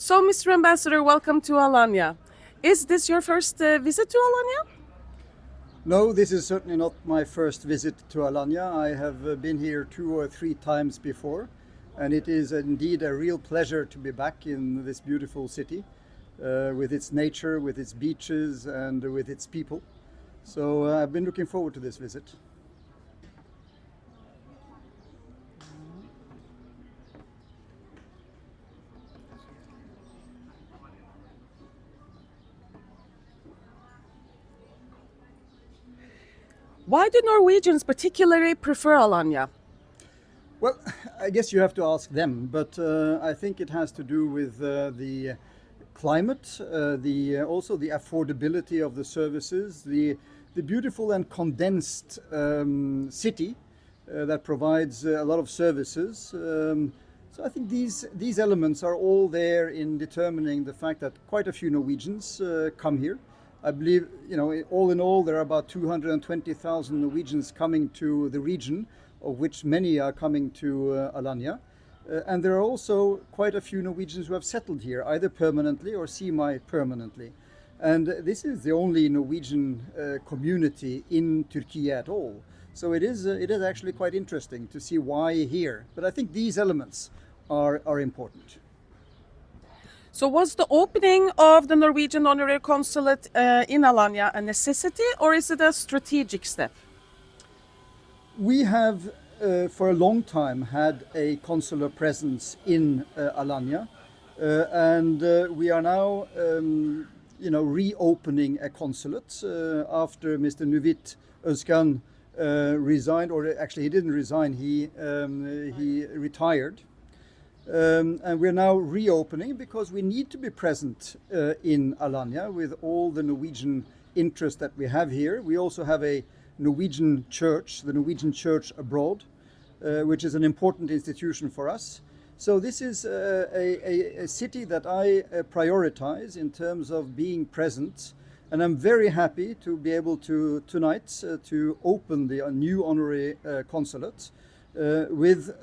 So, Mr. Ambassador, welcome to Alanya. Is this your first visit to Alanya? No, this is certainly not my first visit to Alanya. I have been here 2 or 3 times before, and it is indeed a real pleasure to be back in this beautiful city with its nature, with its beaches, and with its people. So I've been looking forward to this visit. Why do Norwegians particularly prefer Alanya? Well, I guess you have to ask them, but I think it has to do with the climate, also the affordability of the services, the beautiful and condensed city that provides a lot of services. So I think these elements are all there in determining the fact that quite a few Norwegians come here. I believe, all in all, there are about 220,000 Norwegians coming to the region, of which many are coming to Alanya. And there are also quite a few Norwegians who have settled here, either permanently or semi-permanently. And this is the only Norwegian community in Turkey at all. So it is actually quite interesting to see why here. But I think these elements are important. So, was the opening of the Norwegian honorary consulate in Alanya a necessity, or is it a strategic step? We have for a long time had a consular presence in Alanya, and we are now reopening a consulate after Mr. Nuvit Özkan resigned, or actually he didn't resign, he retired. And we're now reopening because we need to be present in Alanya with all the Norwegian interest that we have here. We also have a Norwegian church, the Norwegian Church abroad, which is an important institution for us. So this is a city that I prioritize in terms of being present. And I'm very happy to be able to tonight to open the new honorary consulate with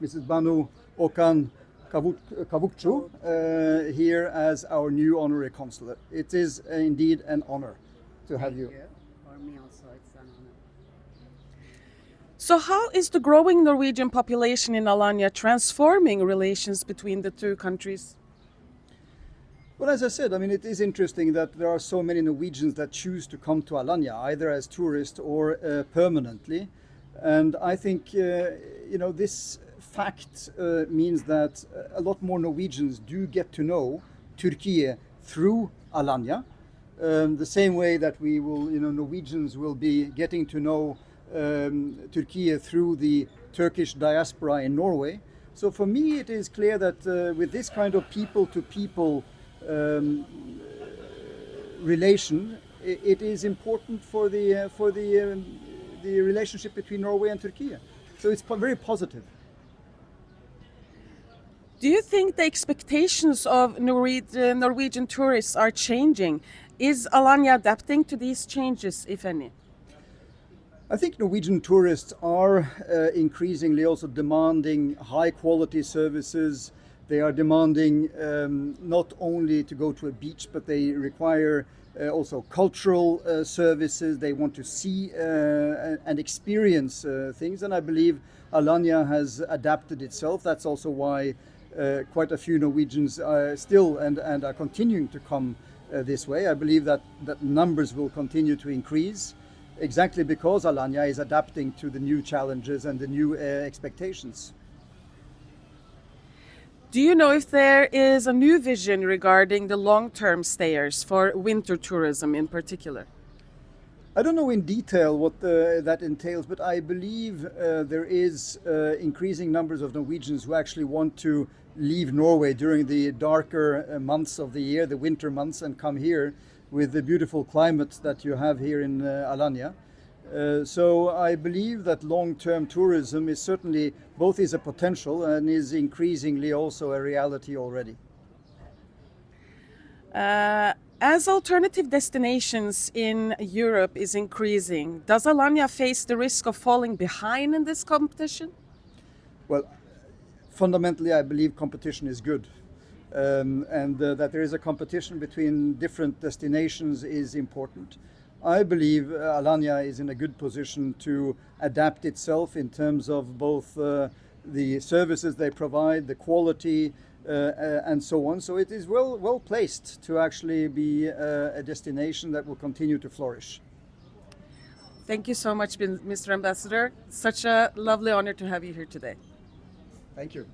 Mrs. Banu Okan Kavukcu here as our new honorary consulate. It is indeed an honor to have you. For me also, it's an honor. So, how is the growing Norwegian population in Alanya transforming relations between the two countries? Well, as I said, it is interesting that there are so many Norwegians that choose to come to Alanya, either as tourists or permanently. And I think, this fact means that a lot more Norwegians do get to know Turkey through Alanya. The same way that we will, Norwegians will be getting to know Turkey through the Turkish diaspora in Norway. So for me, it is clear that with this kind of people-to-people relation, it is important for the relationship between Norway and Turkey. So it's very positive. Do you think the expectations of Norwegian tourists are changing? Is Alanya adapting to these changes, if any? I think Norwegian tourists are increasingly also demanding high quality services. They are demanding not only to go to a beach, but they require also cultural services. They want to see and experience things. And I believe Alanya has adapted itself. That's also why quite a few Norwegians are still and are continuing to come this way. I believe that numbers will continue to increase exactly because Alanya is adapting to the new challenges and the new expectations. Do you know if there is a new vision regarding the long-term stayers for winter tourism in particular? I don't know in detail what that entails, but I believe there is increasing numbers of Norwegians who actually want to leave Norway during the darker months of the year, the winter months, and come here with the beautiful climate that you have here in Alanya. So I believe that long-term tourism is certainly both is a potential and is increasingly also a reality already. As alternative destinations in Europe is increasing, does Alanya face the risk of falling behind in this competition? Well, fundamentally, I believe competition is good. and that there is a competition between different destinations is important. I believe Alanya is in a good position to adapt itself in terms of both the services they provide, the quality, and so on. So it is well placed to actually be a destination that will continue to flourish. Thank you so much, Mr. Ambassador. Such a lovely honor to have you here today. Thank you.